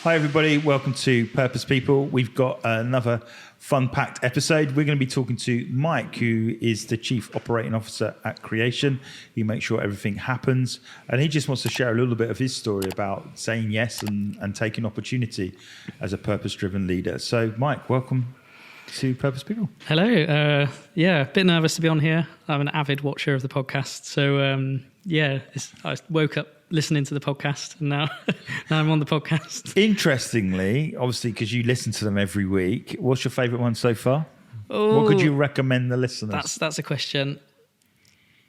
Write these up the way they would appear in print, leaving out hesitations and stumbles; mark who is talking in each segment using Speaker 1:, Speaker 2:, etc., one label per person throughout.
Speaker 1: Hi, everybody. Welcome to Purpose People. We've got another fun-packed episode. We're going to be talking to Mike, who is the Chief Operating Officer at Creation. He makes sure everything happens. And he just wants to share a little bit of his story about saying yes and taking opportunity as a purpose-driven leader. So, Mike, welcome to Purpose People.
Speaker 2: Hello. A bit nervous to be on here. I'm an avid watcher of the podcast. So, I woke up listening to the podcast and now I'm on the podcast.
Speaker 1: Interestingly, obviously, because you listen to them every week, what's your favourite one so far? What could you recommend the listeners?
Speaker 2: That's a question.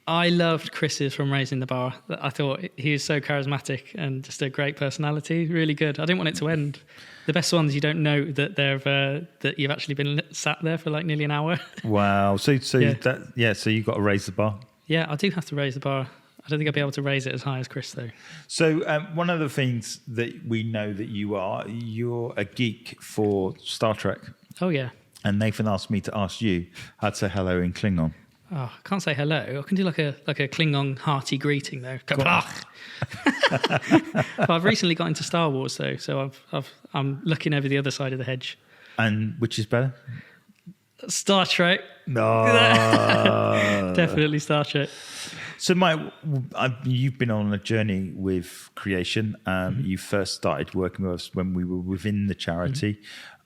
Speaker 2: I loved Chris's from Raising the Bar. I thought he was so charismatic and just a great personality. Really good. I didn't want it to end. The best ones you don't know that that you've actually been sat there for like nearly an hour.
Speaker 1: Wow. So you've got to raise the bar.
Speaker 2: Yeah, I do have to raise the bar. I don't think I'll be able to raise it as high as Chris, though. So
Speaker 1: one of the things that we know that you're a geek for Star Trek.
Speaker 2: Oh, yeah.
Speaker 1: And Nathan asked me to ask you how to say hello in Klingon.
Speaker 2: Oh, I can't say hello. I can do like a Klingon hearty greeting, though. I've recently got into Star Wars, though, so I'm looking over the other side of the hedge.
Speaker 1: And which is better?
Speaker 2: Star Trek.
Speaker 1: No.
Speaker 2: Definitely Star Trek.
Speaker 1: So, Mike, you've been on a journey with Creation. You first started working with us when we were within the charity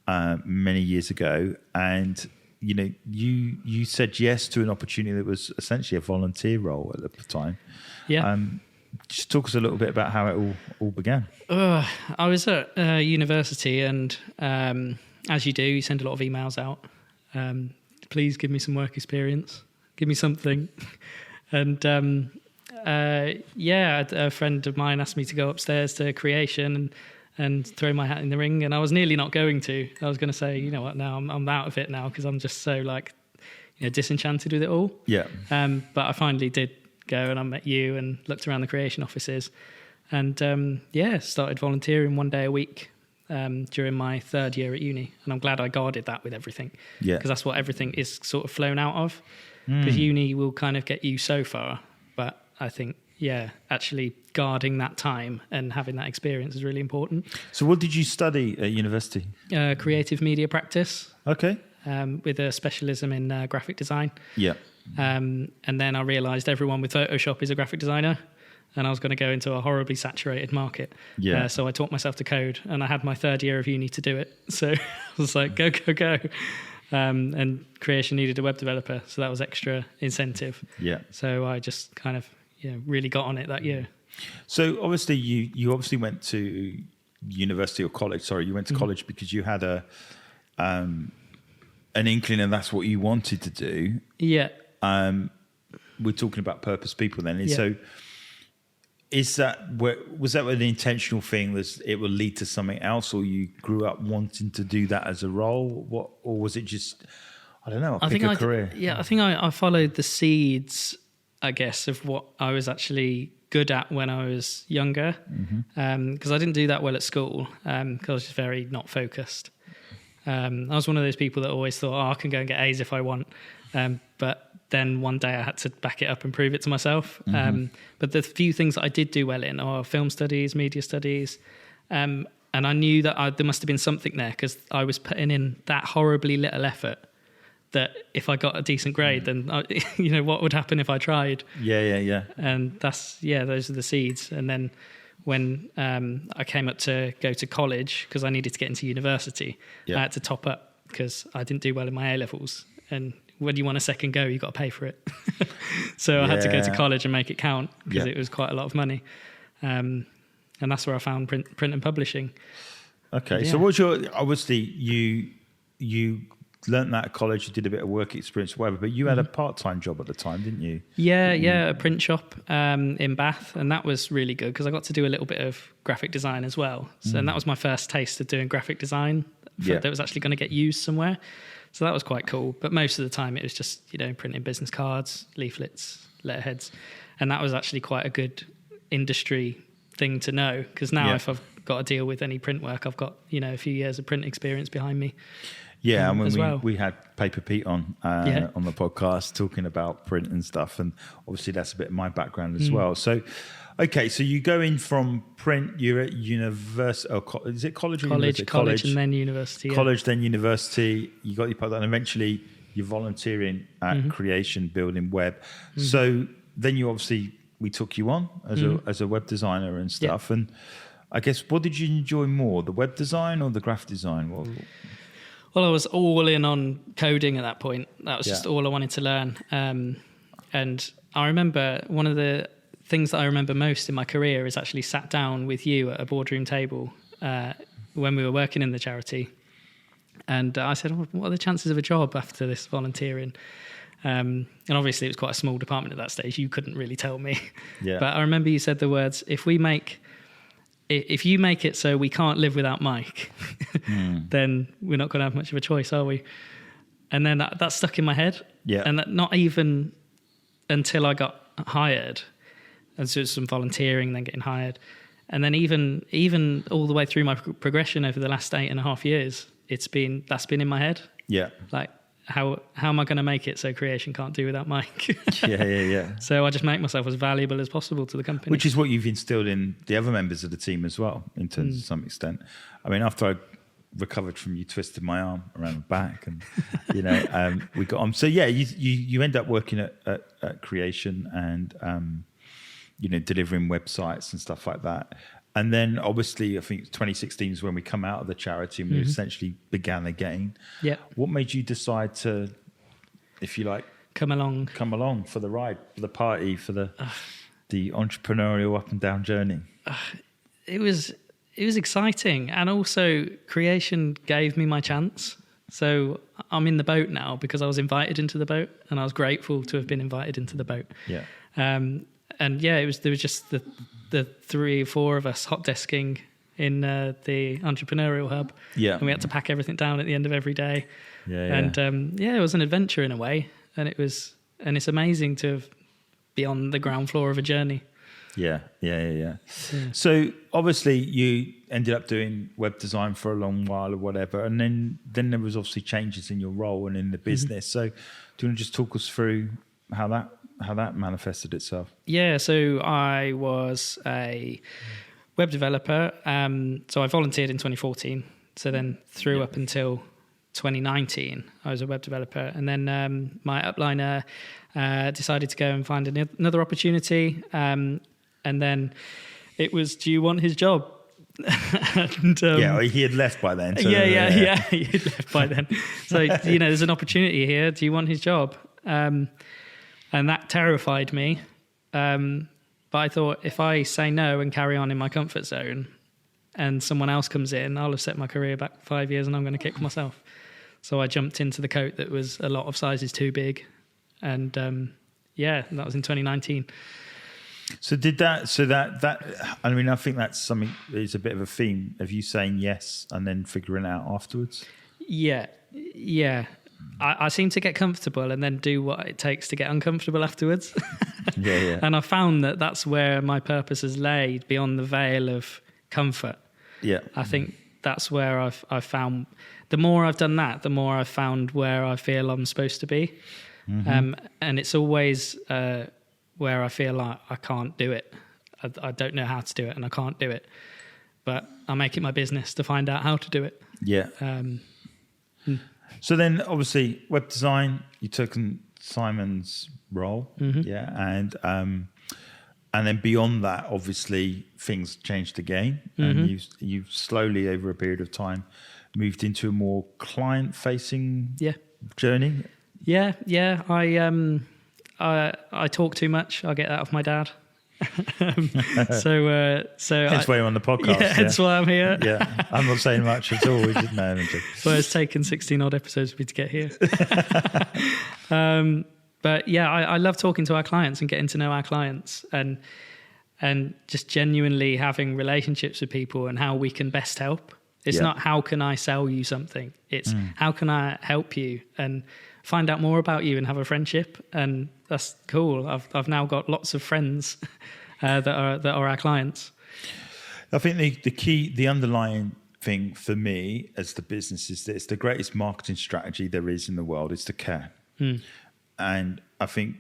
Speaker 1: many years ago. And, you said yes to an opportunity that was essentially a volunteer role at the time.
Speaker 2: Yeah.
Speaker 1: Just talk us a little bit about how it all began.
Speaker 2: I was at university and as you do, you send a lot of emails out. Please give me some work experience. Give me something. And a friend of mine asked me to go upstairs to Creation and throw my hat in the ring. And I was nearly not going to. I was going to say, you know what, now I'm out of it now because I'm just so disenchanted with it all.
Speaker 1: Yeah.
Speaker 2: But I finally did go and I met you and looked around the Creation offices and started volunteering one day a week during my third year at uni. And I'm glad I guarded that with everything. Yeah. Because that's what everything is sort of flown out of. Because uni will kind of get you so far. But I think, actually guarding that time and having that experience is really important.
Speaker 1: So what did you study at university?
Speaker 2: Creative media practice.
Speaker 1: Okay.
Speaker 2: With a specialism in graphic design.
Speaker 1: Yeah.
Speaker 2: And then I realised everyone with Photoshop is a graphic designer. And I was going to go into a horribly saturated market. Yeah. So I taught myself to code and I had my third year of uni to do it. So I was like, go. And Creation needed a web developer. So that was extra incentive. Yeah. So I just kind of really got on it that year.
Speaker 1: So obviously you obviously went to university or college. Sorry, you went to college because you had an inkling and that's what you wanted to do.
Speaker 2: Yeah.
Speaker 1: We're talking about Purpose People then. Yeah. So was that an intentional thing that it will lead to something else, or you grew up wanting to do that as a role? Or was it just, I don't know, a career?
Speaker 2: Yeah, I think I followed the seeds, I guess, of what I was actually good at when I was younger. Because I didn't do that well at school because I was just very not focused. I was one of those people that always thought, I can go and get A's if I want. But then one day I had to back it up and prove it to myself. But the few things that I did do well in are film studies, media studies. And I knew that there must have been something there because I was putting in that horribly little effort that if I got a decent grade, then, what would happen if I tried? Yeah. And those are the seeds. And then when I came up to go to college, because I needed to get into university, I had to top up because I didn't do well in my A-levels. And when you want a second go, you've got to pay for it. So I had to go to college and make it count because it was quite a lot of money. And that's where I found print and publishing.
Speaker 1: Okay. So what's obviously you learnt that at college, you did a bit of work experience, whatever, but you had a part-time job at the time, didn't you?
Speaker 2: Yeah, a print shop in Bath. And that was really good because I got to do a little bit of graphic design as well. So, and that was my first taste of doing graphic design that was actually going to get used somewhere. So that was quite cool. But most of the time it was just, printing business cards, leaflets, letterheads. And that was actually quite a good industry thing to know because now if I've got to deal with any print work, I've got, a few years of print experience behind me.
Speaker 1: Yeah, and we had Paper Pete on the podcast talking about print and stuff. And obviously that's a bit of my background as well. So Okay, so you go in from print, you're at university, is it college or university?
Speaker 2: College and then university.
Speaker 1: College, then university, you got your part, and eventually you're volunteering at Creation, building web. So then we took you on as a web designer and stuff. And I guess, what did you enjoy more, the web design or the graphic design?
Speaker 2: Well, I was all in on coding at that point. That was just all I wanted to learn. And I remember one of the things that I remember most in my career is actually sat down with you at a boardroom table when we were working in the charity. And I said, what are the chances of a job after this volunteering? And obviously it was quite a small department at that stage. You couldn't really tell me. Yeah. But I remember you said the words, if you make it so we can't live without Mike, then we're not going to have much of a choice, are we? And then that stuck in my head. Yeah. And that not even until I got hired, and so some volunteering, then getting hired. And then even all the way through my progression over the last 8.5 years, that's been in my head. Yeah. Like, how am I going to make it so Creation can't do without Mike? Yeah. So I just make myself as valuable as possible to the company.
Speaker 1: Which is what you've instilled in the other members of the team as well, in terms of some extent. I mean, after I recovered from you twisted my arm around the back, and we got on. So yeah, you end up working at Creation and delivering websites and stuff like that. And then obviously, I think 2016 is when we come out of the charity and we essentially began again. Yeah. What made you decide to, if you like,
Speaker 2: come along
Speaker 1: for the ride, for the party, for the entrepreneurial up and down journey?
Speaker 2: It was exciting, and also Creation gave me my chance. So I'm in the boat now because I was invited into the boat, and I was grateful to have been invited into the boat. Yeah. And yeah, there was just the 3 or 4 of us hot desking in the entrepreneurial hub. Yeah. And we had to pack everything down at the end of every day. Yeah. And it was an adventure in a way, and it's amazing to be on the ground floor of a journey.
Speaker 1: Yeah. So obviously you ended up doing web design for a long while or whatever, and then there was obviously changes in your role and in the business. So do you want to just talk us through how that manifested itself? Yeah,
Speaker 2: so I was a web developer. So I volunteered in 2014. So then through up until 2019, I was a web developer. And then my upliner decided to go and find another opportunity. And then it was, do you want his job?
Speaker 1: And, he had left by then. So,
Speaker 2: he had left by then. So, there's an opportunity here. Do you want his job? And that terrified me. But I thought, if I say no and carry on in my comfort zone and someone else comes in, I'll have set my career back 5 years and I'm going to kick myself. So I jumped into the coat that was a lot of sizes too big. And that was in 2019.
Speaker 1: So I mean, I think that's something, it's a bit of a theme of you saying yes and then figuring it out afterwards.
Speaker 2: Yeah. I seem to get comfortable and then do what it takes to get uncomfortable afterwards. Yeah. And I found that that's where my purpose has laid, beyond the veil of comfort. Yeah. I think that's where I've found, the more I've done that, the more I've found where I feel I'm supposed to be. Mm-hmm. And it's always where I feel like I can't do it. I don't know how to do it and I can't do it. But I make it my business to find out how to do it. Yeah.
Speaker 1: So then, obviously, web design, you took Simon's role, and then beyond that, obviously, things changed again, and you've slowly, over a period of time, moved into a more client-facing journey.
Speaker 2: Yeah. I talk too much. I get that off my dad. So
Speaker 1: hence why you're on the podcast.
Speaker 2: Yeah, that's why I'm here.
Speaker 1: Yeah, I'm not saying much at all.
Speaker 2: Well, it's taken 16 odd episodes for me to get here. But yeah, I love talking to our clients and getting to know our clients, and just genuinely having relationships with people and how we can best help. It's not how can I sell you something. It's how can I help you and find out more about you and have a friendship. And that's cool. I've now got lots of friends that are our clients.
Speaker 1: I think the underlying thing for me as the business is that it's the greatest marketing strategy there is in the world is to care. And I think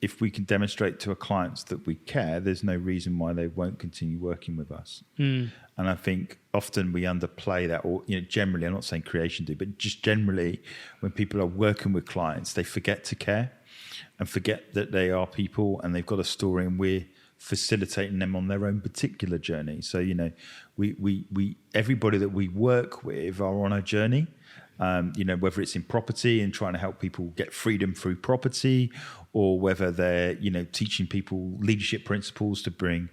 Speaker 1: if we can demonstrate to our clients that we care, there's no reason why they won't continue working with us. And I think often we underplay that, or generally, I'm not saying creation do, but just generally, when people are working with clients, they forget to care and forget that they are people and they've got a story, and we're facilitating them on their own particular journey. So we everybody that we work with are on a journey. Whether it's in property and trying to help people get freedom through property, or whether they're, teaching people leadership principles to bring,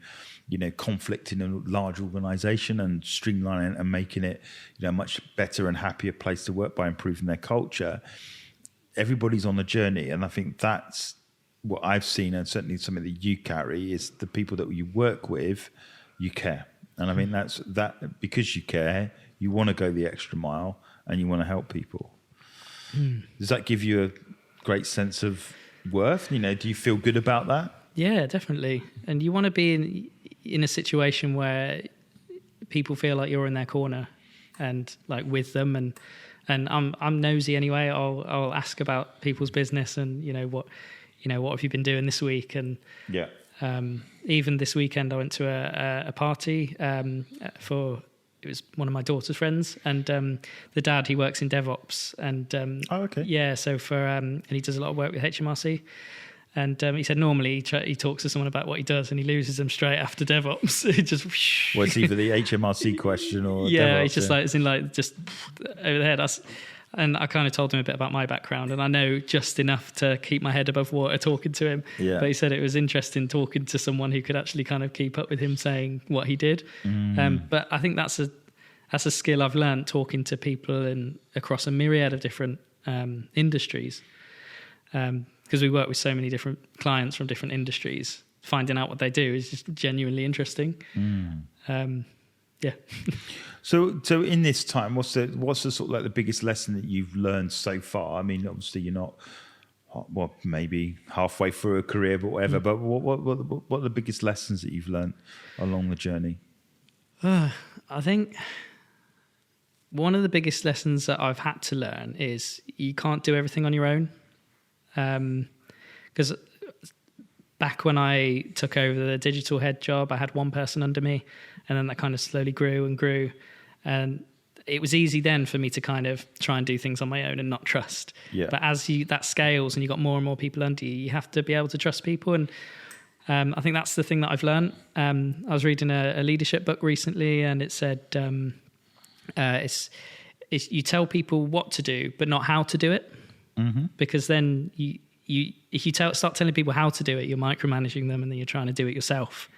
Speaker 1: conflict in a large organization and streamlining it and making it, a much better and happier place to work by improving their culture. Everybody's on a journey. And I think that's what I've seen, and certainly something that you carry, is the people that you work with, you care. And I mean, that's that, because you care, you want to go the extra mile and you want to help people. Does that give you a great sense of worth? Do you feel good about that?
Speaker 2: Yeah, definitely. And you want to be in a situation where people feel like you're in their corner and like with them. And I'm nosy anyway. I'll ask about people's business and what have you been doing this week? And even this weekend I went to a party for. It was one of my daughter's friends, and the dad, he works in DevOps, and so and he does a lot of work with HMRC, and he said normally he talks to someone about what he does, and he loses them straight after DevOps. It just
Speaker 1: it's either the HMRC question or
Speaker 2: DevOps,
Speaker 1: it's just
Speaker 2: just over the head. And I kind of told him a bit about my background, and I know just enough to keep my head above water talking to him. Yeah. But he said it was interesting talking to someone who could actually kind of keep up with him saying what he did. But I think that's a skill I've learned, talking to people across a myriad of different industries. Because we work with so many different clients from different industries. Finding out what they do is just genuinely interesting. Yeah.
Speaker 1: So in this time, what's the sort of like the biggest lesson that you've learned so far? I mean, obviously you're not, maybe halfway through a career, but whatever. But what are the biggest lessons that you've learned along the journey?
Speaker 2: I think one of the biggest lessons that I've had to learn is you can't do everything on your own. Because back when I took over the digital head job, I had one person under me, and then that kind of slowly grew and grew. And it was easy then for me to kind of try and do things on my own and not trust. Yeah. But as that scales and you got more and more people under you, you have to be able to trust people. And I think that's the thing that I've learned. I was reading a leadership book recently, and it said it's you tell people what to do, but not how to do it. Because then if you start telling people how to do it, you're micromanaging them, and then you're trying to do it yourself.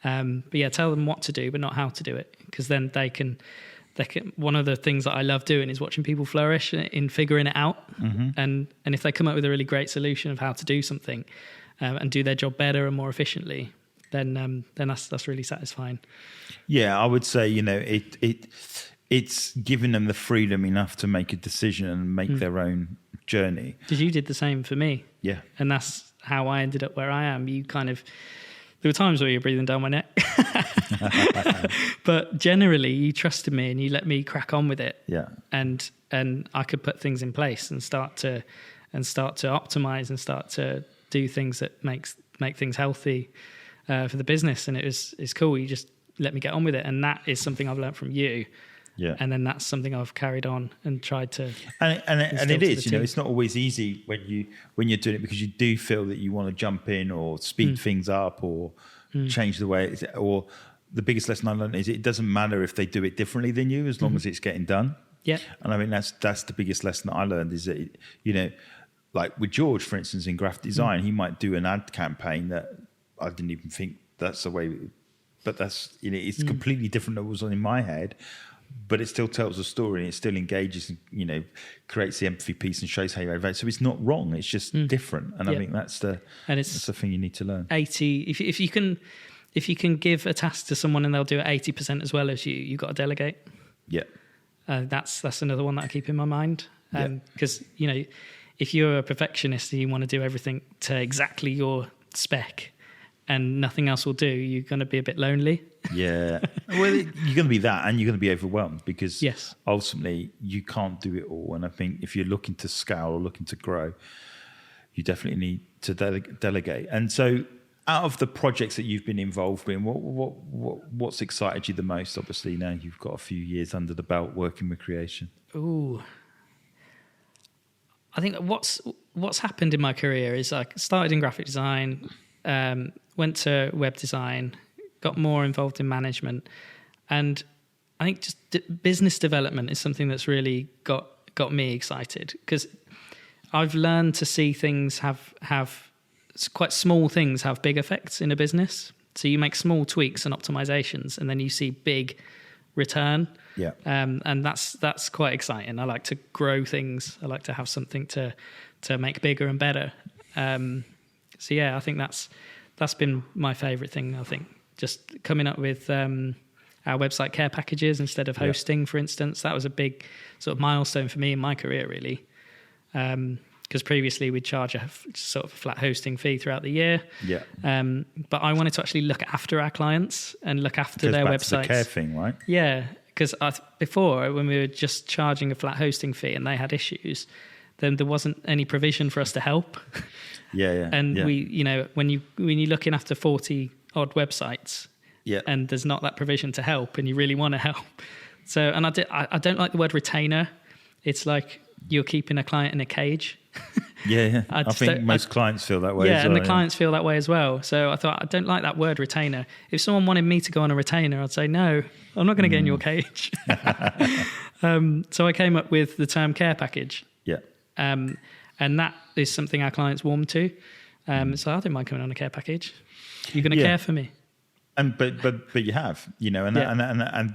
Speaker 2: But yeah, tell them what to do, but not how to do it, because then they can. One of the things that I love doing is watching people flourish in figuring it out, and if they come up with a really great solution of how to do something and do their job better and more efficiently, then that's really satisfying.
Speaker 1: Yeah, I would say it's giving them the freedom enough to make a decision and make their own journey.
Speaker 2: Because you did the same for me.
Speaker 1: Yeah.
Speaker 2: And that's how I ended up where I am. There were times where you were breathing down my neck. But generally, you trusted me and you let me crack on with it. Yeah. And I could put things in place and start to optimize and start to do things that make things healthy for the business. And it's cool. You just let me get on with it. And that is something I've learned from you. Yeah. And then that's something I've carried on and tried to.
Speaker 1: And it is, it's not always easy when you're doing it, because you do feel that you want to jump in or speed things up or change the way it's, or the biggest lesson I learned is it doesn't matter if they do it differently than you, as long as it's getting done.
Speaker 2: Yeah.
Speaker 1: And I mean, that's the biggest lesson that I learned, is that, like with George, for instance, in graphic design, he might do an ad campaign that I didn't even think that's the way, but that's, it's completely different than what was in my head. But it still tells a story, and it still engages, and, creates the empathy piece and shows how you elevate. So it's not wrong; it's just different. And I think that's the thing you need to learn.
Speaker 2: 80. If you can give a task to someone and they'll do it 80% as well as you, you've got to delegate.
Speaker 1: Yeah,
Speaker 2: that's another one that I keep in my mind. Because if you're a perfectionist and you want to do everything to exactly your spec, and nothing else will do, you're going to be a bit lonely.
Speaker 1: Yeah. Well, you're going to be that, and you're going to be overwhelmed, because ultimately you can't do it all. And I think if you're looking to scale or looking to grow, you definitely need to delegate. And so, out of the projects that you've been involved in, what's excited you the most? Obviously, now you've got a few years under the belt working with creation.
Speaker 2: Ooh, I think what's happened in my career is I started in graphic design, went to web design, got more involved in management, and I think just business development is something that's really got me excited, because I've learned to see things have quite small things have big effects in a business. So you make small tweaks and optimizations, and then you see big return.
Speaker 1: Yeah.
Speaker 2: And that's quite exciting. I like to grow things. I like to have something to make bigger and better. So yeah, I think that's been my favorite thing. I think just coming up with our website care packages instead of hosting, for instance. That was a big sort of milestone for me in my career, really. Because previously we'd charge a sort of flat hosting fee throughout the year.
Speaker 1: Yeah.
Speaker 2: But I wanted to actually look after our clients and look after their websites.
Speaker 1: To the care thing, right?
Speaker 2: Yeah, because before, when we were just charging a flat hosting fee and they had issues, then there wasn't any provision for us to help.
Speaker 1: Yeah.
Speaker 2: And we, you know, when you're looking after 40 odd websites, and there's not that provision to help, and you really want to help. So, and I don't like the word retainer. It's like you're keeping a client in a cage.
Speaker 1: Yeah. I think most clients feel that way.
Speaker 2: Yeah,
Speaker 1: as well,
Speaker 2: and the clients feel that way as well. So I thought, I don't like that word retainer. If someone wanted me to go on a retainer, I'd say, no, I'm not going to get in your cage. So I came up with the term care package.
Speaker 1: Yeah.
Speaker 2: And that is something our clients warm to. So I don't mind coming on a care package. You're going to care for me.
Speaker 1: And but you have, you know, and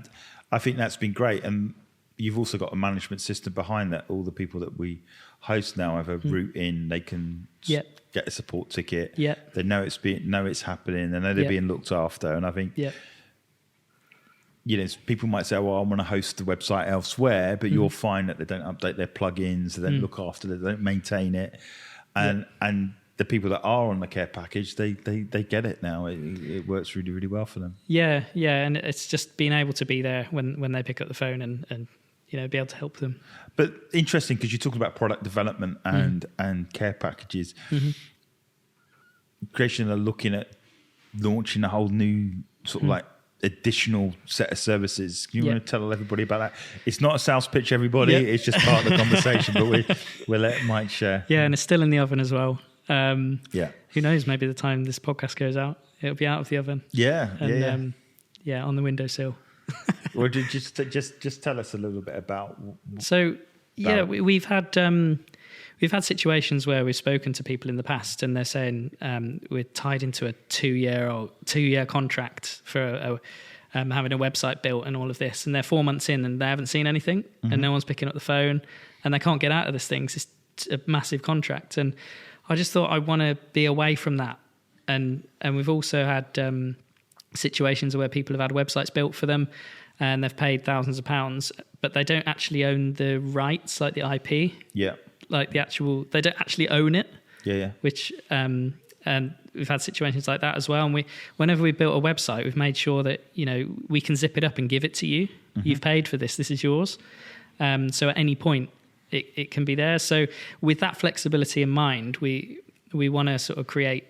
Speaker 1: I think that's been great. And you've also got a management system behind that. All the people that we host now have a route in. They can get a support ticket. Yeah. They know it's happening. They know they're being looked after. And I think, you know, people might say, well, I'm going to host the website elsewhere, but you'll find that they don't update their plugins, they don't look after it, they don't maintain it. And the people that are on the care package, they get it now. It works really, really well for them. Yeah.
Speaker 2: And it's just being able to be there when they pick up the phone and you know, be able to help them.
Speaker 1: But interesting, because you talked about product development and care packages. Creation are looking at launching a whole new sort of like additional set of services. Can you want to tell everybody about that? It's not a sales pitch, everybody. It's just part of the conversation, but we'll let Mike share.
Speaker 2: Yeah, and it's still in the oven as well. Who knows? Maybe the time this podcast goes out, it'll be out of the oven. On the windowsill.
Speaker 1: Well, just tell us a little bit about.
Speaker 2: We've had situations where we've spoken to people in the past, and they're saying we're tied into a 2-year contract for having a website built and all of this, and they're 4 months in and they haven't seen anything, and no one's picking up the phone, and they can't get out of this thing. It's a massive contract, and I just thought I want to be away from that. And we've also had situations where people have had websites built for them and they've paid thousands of pounds, but they don't actually own the rights, like the IP. Yeah. Like they don't actually own it. Yeah. Which, and we've had situations like that as well. And whenever we built a website, we've made sure that, you know, we can zip it up and give it to you. You've paid for this. This is yours. So at any point, it can be there. So with that flexibility in mind, we want to sort of create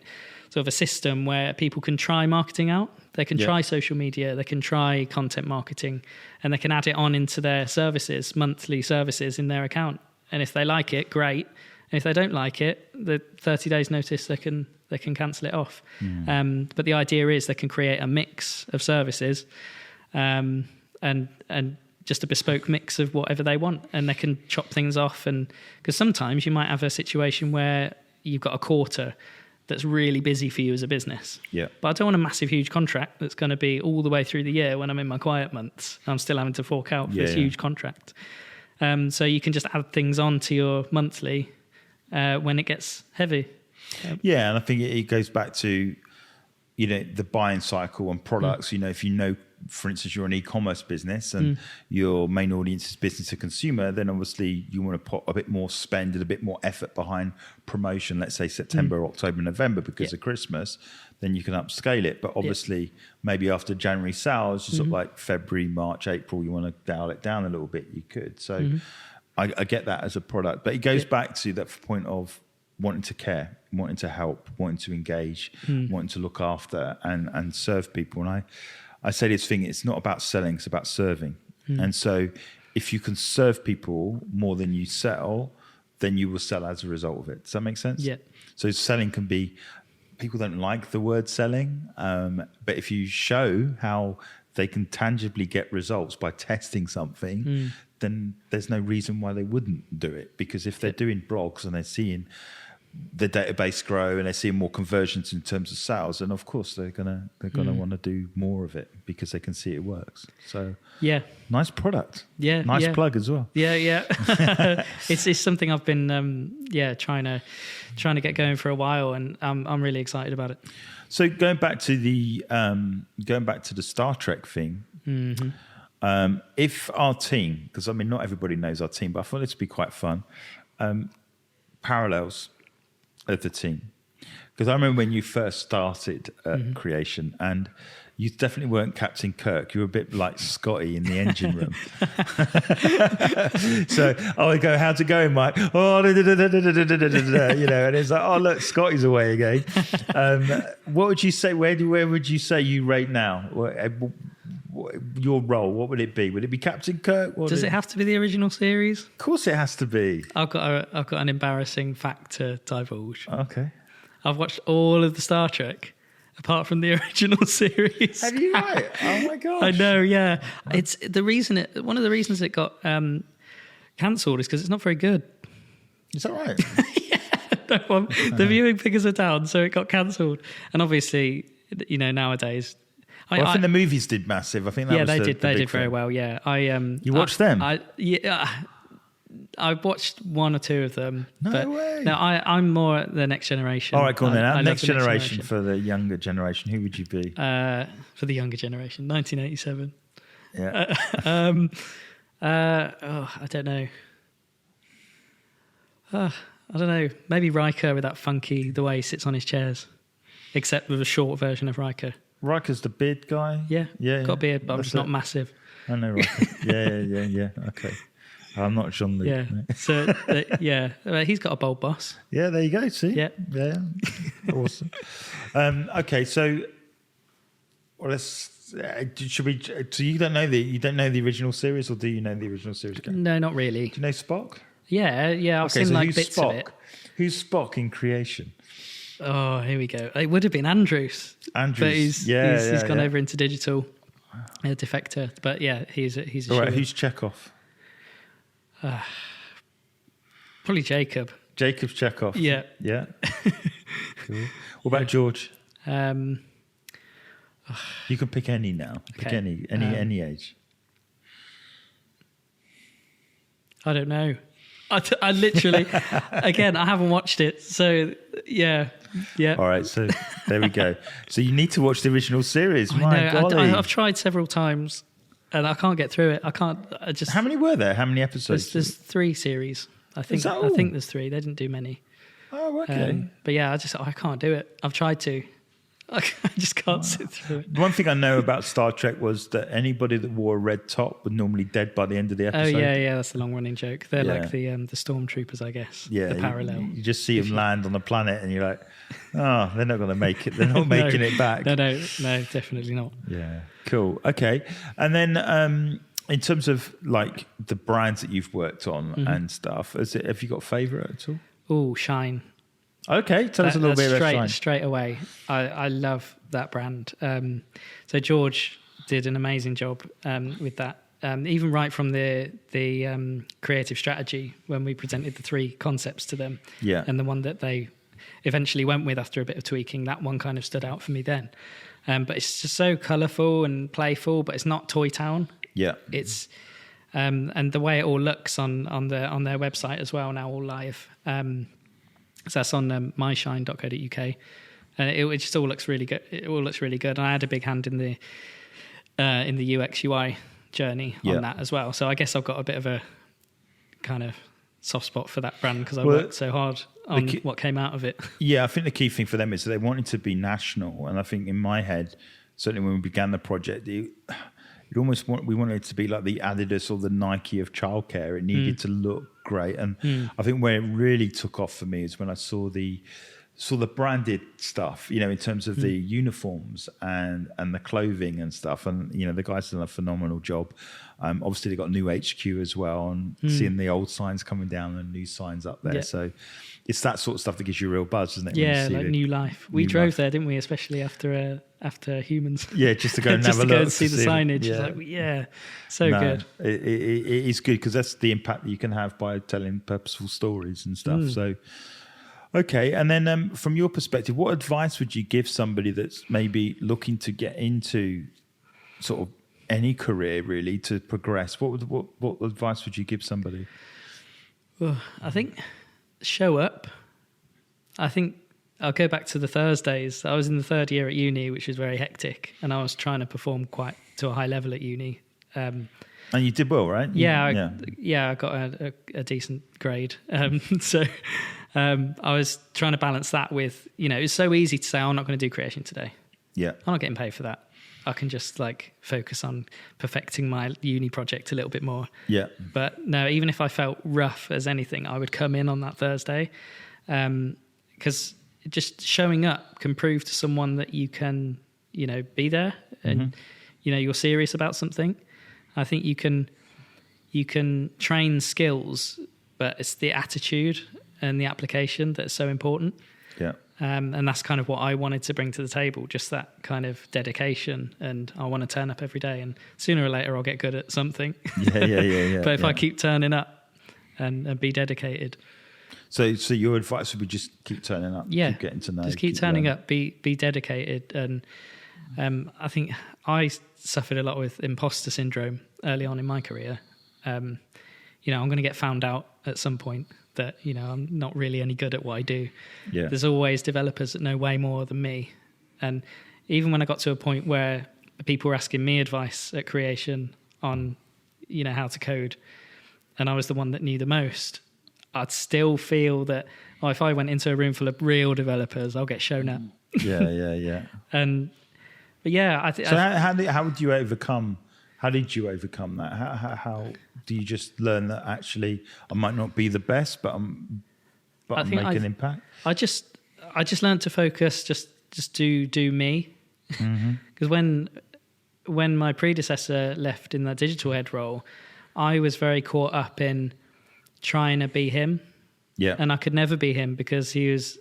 Speaker 2: sort of a system where people can try marketing out. They can try social media, they can try content marketing, and they can add it on into their services, monthly services in their account. And if they like it, great. And if they don't like it, the 30 days notice, they can cancel it off. But the idea is they can create a mix of services, and just a bespoke mix of whatever they want, and they can chop things off. And because sometimes you might have a situation where you've got a quarter that's really busy for you as a business. Yeah. But I don't want a massive, huge contract that's going to be all the way through the year when I'm in my quiet months. I'm still having to fork out for this huge contract. So you can just add things on to your monthly when it gets heavy.
Speaker 1: Yeah, and I think it goes back to, you know, the buying cycle and products. You know, if you know, for instance, you're an e-commerce business and your main audience is business to consumer, then obviously you want to put a bit more spend and a bit more effort behind promotion, let's say September, October, November, because of Christmas, then you can upscale it. But obviously maybe after January sales, sort of like February, March, April, you want to dial it down a little bit, you could. So I get that as a product. But it goes back to that point of wanting to care, wanting to help, wanting to engage, wanting to look after and serve people. And I say this thing, it's not about selling, it's about serving. And so if you can serve people more than you sell, then you will sell as a result of it. Does that make sense?
Speaker 2: Yeah.
Speaker 1: So selling can be, people don't like the word selling, but if you show how they can tangibly get results by testing something, then there's no reason why they wouldn't do it. Because if they're doing blogs and they're seeing the database grow and they're seeing more conversions in terms of sales, and of course they're gonna want to do more of it because they can see it works. So
Speaker 2: Yeah.
Speaker 1: nice product.
Speaker 2: Yeah.
Speaker 1: Nice
Speaker 2: yeah.
Speaker 1: plug as well.
Speaker 2: Yeah. It's something I've been trying to get going for a while, and I'm really excited about it.
Speaker 1: So going back to the Star Trek thing, if our team, because I mean not everybody knows our team, but I thought this would be quite fun, parallels of the team. Because I remember when you first started Creation, and you definitely weren't Captain Kirk. You were a bit like Scotty in the engine room. So I would go, how's it going, Mike? Oh, and it's like, oh, look, Scotty's away again. What would you say? Where would you say you rate now? Your role, what would it be? Would it be Captain Kirk?
Speaker 2: Does it have to be the original series?
Speaker 1: Of course it has to be.
Speaker 2: I've got an embarrassing fact to divulge.
Speaker 1: Okay.
Speaker 2: I've watched all of the Star Trek, apart from the original series.
Speaker 1: Have you right? Oh my gosh.
Speaker 2: I know, yeah. It's one of the reasons it got cancelled is because it's not very good.
Speaker 1: Is that right?
Speaker 2: The viewing figures are down, so it got cancelled. And obviously, nowadays,
Speaker 1: I think the movies did massive. I think that was
Speaker 2: they
Speaker 1: the
Speaker 2: did. They
Speaker 1: big
Speaker 2: did very
Speaker 1: thing.
Speaker 2: well. Yeah,
Speaker 1: You watched them?
Speaker 2: I watched one or two of them.
Speaker 1: No way.
Speaker 2: No, I'm more the Next Generation.
Speaker 1: All right, go on then.
Speaker 2: I love
Speaker 1: Next
Speaker 2: the
Speaker 1: generation for the younger generation. Who would you be?
Speaker 2: For the younger generation, 1987.
Speaker 1: Yeah.
Speaker 2: I don't know. I don't know. Maybe Riker with that funky, the way he sits on his chairs, except with a short version of Riker.
Speaker 1: Riker's the beard guy?
Speaker 2: Yeah. Got a beard, but I'm
Speaker 1: That's
Speaker 2: just not
Speaker 1: it.
Speaker 2: massive.
Speaker 1: I know Riker. Yeah. Okay. I'm not John Luke.
Speaker 2: Yeah.
Speaker 1: mate.
Speaker 2: So, he's got a bold boss.
Speaker 1: Yeah, there you go. See?
Speaker 2: Yeah.
Speaker 1: Awesome. Okay, so let's. Should we? So you don't know the original series, or do you know the original series? Do
Speaker 2: No, not really.
Speaker 1: you know Spock?
Speaker 2: Yeah. I've seen
Speaker 1: who's
Speaker 2: bits
Speaker 1: Spock?
Speaker 2: of it.
Speaker 1: Who's Spock in Creation?
Speaker 2: Oh, here we go. It would have been Andrews.
Speaker 1: Andrews.
Speaker 2: But he's
Speaker 1: Yeah,
Speaker 2: gone
Speaker 1: yeah.
Speaker 2: over into digital, a defector. But yeah, he's a
Speaker 1: All right,
Speaker 2: shoo-in.
Speaker 1: who's Chekhov?
Speaker 2: Probably Jacob.
Speaker 1: Jacob's Chekhov.
Speaker 2: Yeah.
Speaker 1: Yeah. Cool. What about George?
Speaker 2: Um,
Speaker 1: You can pick any now. Pick
Speaker 2: Okay.
Speaker 1: any age.
Speaker 2: I don't know. I literally, again, I haven't watched it. So, yeah.
Speaker 1: All right, so there we go. So you need to watch the original series.
Speaker 2: I
Speaker 1: My
Speaker 2: know.
Speaker 1: golly.
Speaker 2: I've tried several times and I can't get through it. I just.
Speaker 1: How many were there? How many episodes?
Speaker 2: There's 3 series. I think
Speaker 1: that all?
Speaker 2: there's 3. They didn't do many.
Speaker 1: Oh, okay.
Speaker 2: But yeah, I can't do it. I've tried to. I just can't sit through it.
Speaker 1: One thing I know about Star Trek was that anybody that wore a red top was normally dead by the end of the
Speaker 2: Oh
Speaker 1: episode.
Speaker 2: yeah, that's the long running joke. They're
Speaker 1: Yeah.
Speaker 2: like the stormtroopers, I guess.
Speaker 1: Yeah,
Speaker 2: the parallel.
Speaker 1: You just see them land on the planet, and you're like, "Oh, they're not going to make it. They're not making it back."
Speaker 2: No, definitely not.
Speaker 1: Yeah, cool. Okay, and then in terms of like the brands that you've worked on and stuff, have you got a favourite at all?
Speaker 2: Oh, Shine.
Speaker 1: Okay, tell us a little bit about Shine.
Speaker 2: Straight away. I love that brand. So George did an amazing job with that. Even right from the creative strategy when we presented the 3 concepts to them.
Speaker 1: Yeah.
Speaker 2: And the one that they eventually went with after a bit of tweaking, that one kind of stood out for me then. But it's just so colourful and playful, but it's not Toy Town.
Speaker 1: Yeah.
Speaker 2: It's and the way it all looks on their website as well now, all live. So that's on myshine.co.uk, and it just all looks really good. It all looks really good, and I had a big hand in the UX UI journey on that as well. So I guess I've got a bit of a kind of soft spot for that brand because I worked so hard on what came out of it.
Speaker 1: Yeah, I think the key thing for them is that they wanted to be national, and I think in my head, certainly when we began the project, we wanted it to be like the Adidas or the Nike of childcare. It needed to look great. And I think where it really took off for me is when I saw the branded stuff, you know, in terms of the uniforms and the clothing and stuff. And, you know, the guys done a phenomenal job. Obviously, they got new HQ as well, and seeing the old signs coming down and new signs up there. Yeah. So it's that sort of stuff that gives you a real buzz, isn't it?
Speaker 2: Yeah, like new life. We drove there, didn't we? Especially after Humans.
Speaker 1: Yeah, just to go and have a look.
Speaker 2: Just to go and see the signage. Yeah, so good.
Speaker 1: It is good because that's the impact that you can have by telling purposeful stories and stuff. So, okay. And then from your perspective, what advice would you give somebody that's maybe looking to get into sort of any career really to progress? What advice would you give somebody?
Speaker 2: Well, I think show up. I think I'll go back to the Thursdays. I was in the third year at uni, which was very hectic, and I was trying to perform quite to a high level at uni.
Speaker 1: And you did well, right?
Speaker 2: I got a decent grade. So I was trying to balance that with, you know, it's so easy to say, I'm not going to do creation today.
Speaker 1: Yeah.
Speaker 2: I'm not getting paid for that. I can just like focus on perfecting my uni project a little bit more.
Speaker 1: Yeah.
Speaker 2: But no, even if I felt rough as anything, I would come in on that Thursday, because just showing up can prove to someone that you can, you know, be there and, you know, you're serious about something. I think you can train skills, but it's the attitude and the application that's so important. Yeah. And that's kind of what I wanted to bring to the table, just that kind of dedication. And I want to turn up every day, and sooner or later I'll get good at something. Yeah. But if I keep turning up and be dedicated.
Speaker 1: So your advice would be just keep turning up, keep getting to know.
Speaker 2: Just keep turning up, be dedicated. And I think I suffered a lot with imposter syndrome early on in my career. You know, I'm going to get found out at some point that, you know, I'm not really any good at what I do. Yeah. There's always developers that know way more than me. And even when I got to a point where people were asking me advice at creation on, you know, how to code, and I was the one that knew the most, I'd still feel that, if I went into a room full of real developers, I'll get shown up.
Speaker 1: Yeah.
Speaker 2: But yeah,
Speaker 1: how would you overcome? How did you overcome that? How do you just learn that actually I might not be the best, but I'm making an impact? I just
Speaker 2: learned to focus, just do me. Because when my predecessor left in that digital head role, I was very caught up in trying to be him. Yeah. And I could never be him because he was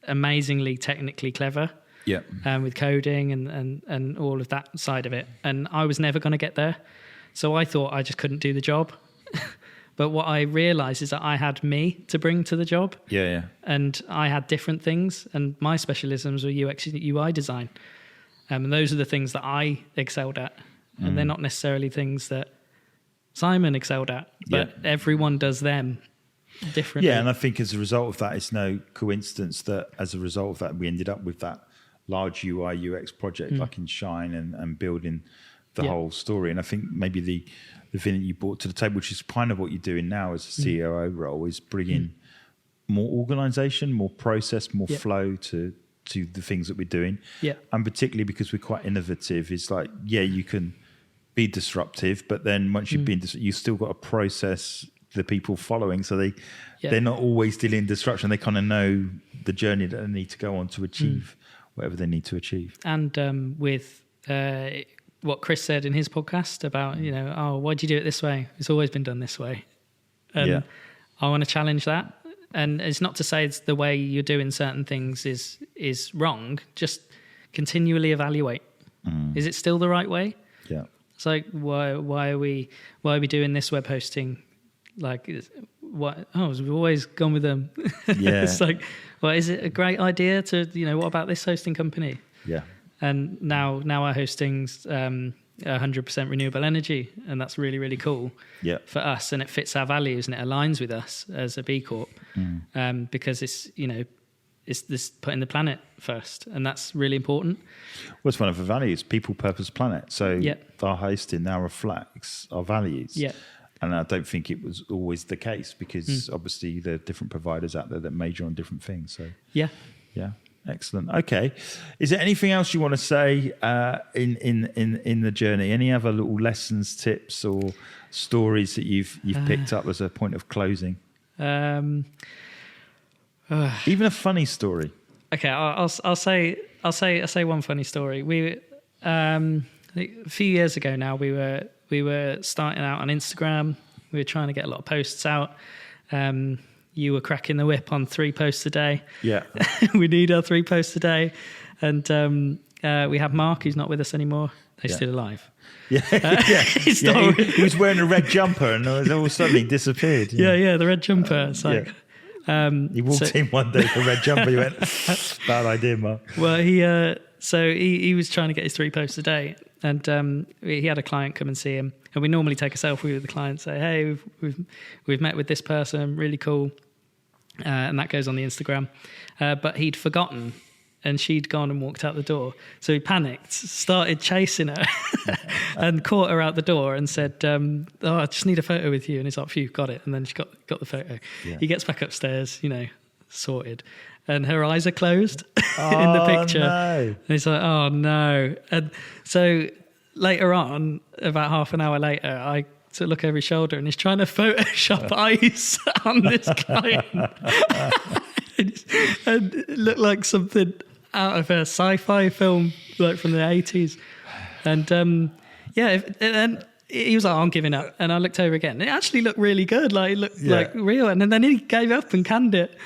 Speaker 2: amazingly technically clever. Yeah. With coding and all of that side of it. And I was never going to get there. So I thought I just couldn't do the job. But what I realized is that I had me to bring to the job. Yeah. And I had different things. And my specialisms were UX and UI design. And those are the things that I excelled at. And they're not necessarily things that Simon excelled at. But everyone does them differently.
Speaker 1: Yeah, and I think as a result of that, it's no coincidence that as a result of that, we ended up with that large UI UX project like in Shine and building the whole story. And I think maybe the thing that you brought to the table, which is kind of what you're doing now as a COO role, is bringing more organization, more process, more flow to the things that we're doing. Yeah. And particularly because we're quite innovative, it's like, you can be disruptive, but then once you've been you've still got to process the people following, so they're not always dealing disruption. They kind of know the journey that they need to go on to achieve whatever they need to achieve.
Speaker 2: And with what Chris said in his podcast about, you know, why do you do it this way? It's always been done this way. And I want to challenge that. And it's not to say it's the way you're doing certain things is wrong. Just continually evaluate. Is it still the right way? Yeah. It's like, why are we doing this web hosting? Like, we've always gone with them. Yeah. It's like, well, is it a great idea to, you know, what about this hosting company? Yeah. And now our hosting's 100% renewable energy, and that's really, really cool for us, and it fits our values and it aligns with us as a B Corp, because it's, you know, it's this putting the planet first, and that's really important.
Speaker 1: Well, it's one of the values, people, purpose, planet. So our hosting now reflects our values. Yeah. And I don't think it was always the case because obviously there are different providers out there that major on different things. So yeah. Excellent. Okay. Is there anything else you want to say in the journey? Any other little lessons, tips, or stories that you've picked up as a point of closing? Even a funny story.
Speaker 2: Okay, I'll say one funny story. We a few years ago now, we were starting out on Instagram. We were trying to get a lot of posts out. You were cracking the whip on 3 posts a day. Yeah. We need our 3 posts a day. And we have Mark, who's not with us anymore. He's still alive.
Speaker 1: Yeah, he was wearing a red jumper and all of a sudden he disappeared.
Speaker 2: Yeah, the red jumper. It's like...
Speaker 1: he walked in one day with a red jumper. He went, bad idea, Mark.
Speaker 2: Well, he was trying to get his 3 posts a day. And he had a client come and see him. And we normally take a selfie with the client, say, hey, we've met with this person, really cool. And that goes on the Instagram. But he'd forgotten, and she'd gone and walked out the door. So he panicked, started chasing her and caught her out the door and said, I just need a photo with you. And he's like, phew, got it. And then she got the photo. Yeah. He gets back upstairs, sorted. And her eyes are closed in the picture. No. And he's like, oh, no. And so later on, about half an hour later, I sort of look over his shoulder and he's trying to Photoshop eyes on this client. And it looked like something out of a sci-fi film, like from the 80s. And and he was like, I'm giving up. And I looked over again. It actually looked really good. Like, it looked like real. And then he gave up and canned it.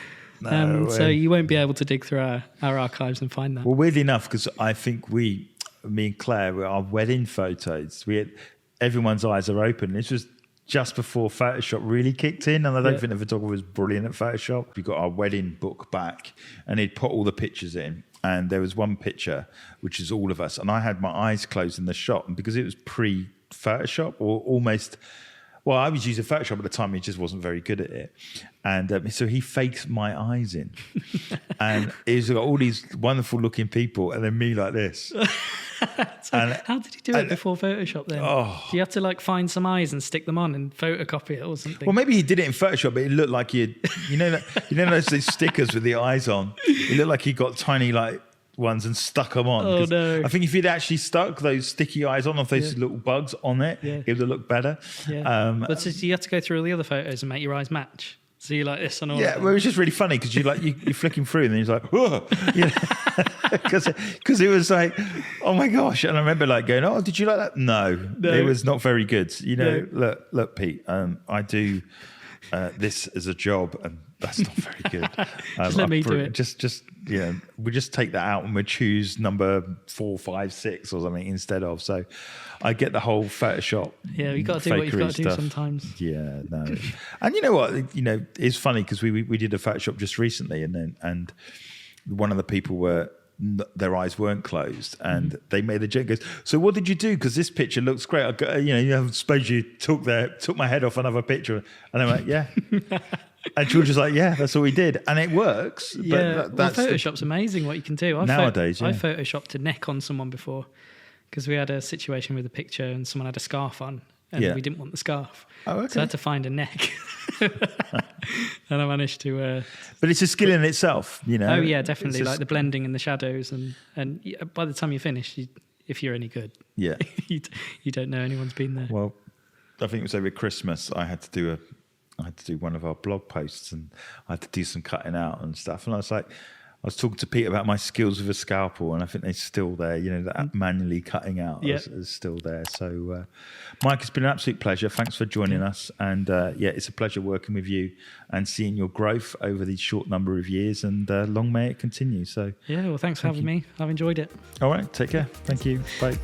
Speaker 2: So you won't be able to dig through our archives and find that.
Speaker 1: Well, weirdly enough, because I think me and Claire, our wedding photos, everyone's eyes are open. This was just before Photoshop really kicked in, and I don't think the photographer was brilliant at Photoshop. We got our wedding book back, and he'd put all the pictures in, and there was one picture which is all of us, and I had my eyes closed in the shot, and because it was pre-Photoshop or almost. Well, I was using Photoshop at the time. He just wasn't very good at it. And so he faked my eyes in. And he's got all these wonderful looking people and then me like this.
Speaker 2: How did he do it before Photoshop then? Do you have to find some eyes and stick them on and photocopy it or something?
Speaker 1: Well, maybe he did it in Photoshop, but it looked like those stickers with the eyes on? It looked like he got tiny ones and stuck them on.
Speaker 2: Oh no!
Speaker 1: I think if you'd actually stuck those sticky eyes on, those little bugs on it, it would have looked better.
Speaker 2: Yeah. But so you have to go through all the other photos and make your eyes match. So you like this and all.
Speaker 1: Yeah, well, it was just really funny because you're flicking through and then he's like, whoa, because it was like, oh my gosh! And I remember going, oh, did you like that? No, it was not very good. Look, Pete, I do this as a job and. That's not very good.
Speaker 2: Just let me do it.
Speaker 1: We just take that out and we choose number 4, 5, 6 or something instead of. So I get the whole Photoshop.
Speaker 2: Yeah, you got to do what you've got to do sometimes.
Speaker 1: Yeah, no. And you know what? It's funny because we did a Photoshop just recently, and one of the people their eyes weren't closed, and they made a joke. Goes, so what did you do? Because this picture looks great. I suppose you took my head off another picture, and I went, yeah. And George was like, yeah, that's all we did. And it works.
Speaker 2: Yeah, Photoshop's amazing what you can do.
Speaker 1: Nowadays,
Speaker 2: I Photoshopped a neck on someone before because we had a situation with a picture and someone had a scarf on and we didn't want the scarf. Oh, okay. So I had to find a neck. And I managed to...
Speaker 1: but it's a skill in itself,
Speaker 2: Oh, yeah, definitely. Like the blending and the shadows. And by the time you finish, if you're any good, you don't know anyone's been there.
Speaker 1: Well, I think it was over Christmas. I had to do one of our blog posts and I had to do some cutting out and stuff. And I was talking to Pete about my skills with a scalpel, and I think they're still there. That manually cutting out is still there. So, Mike, it's been an absolute pleasure. Thanks for joining us. And it's a pleasure working with you and seeing your growth over these short number of years. And long may it continue. So,
Speaker 2: yeah, well, thanks for having me. I've enjoyed it.
Speaker 1: All right, take care. Thank you. Bye.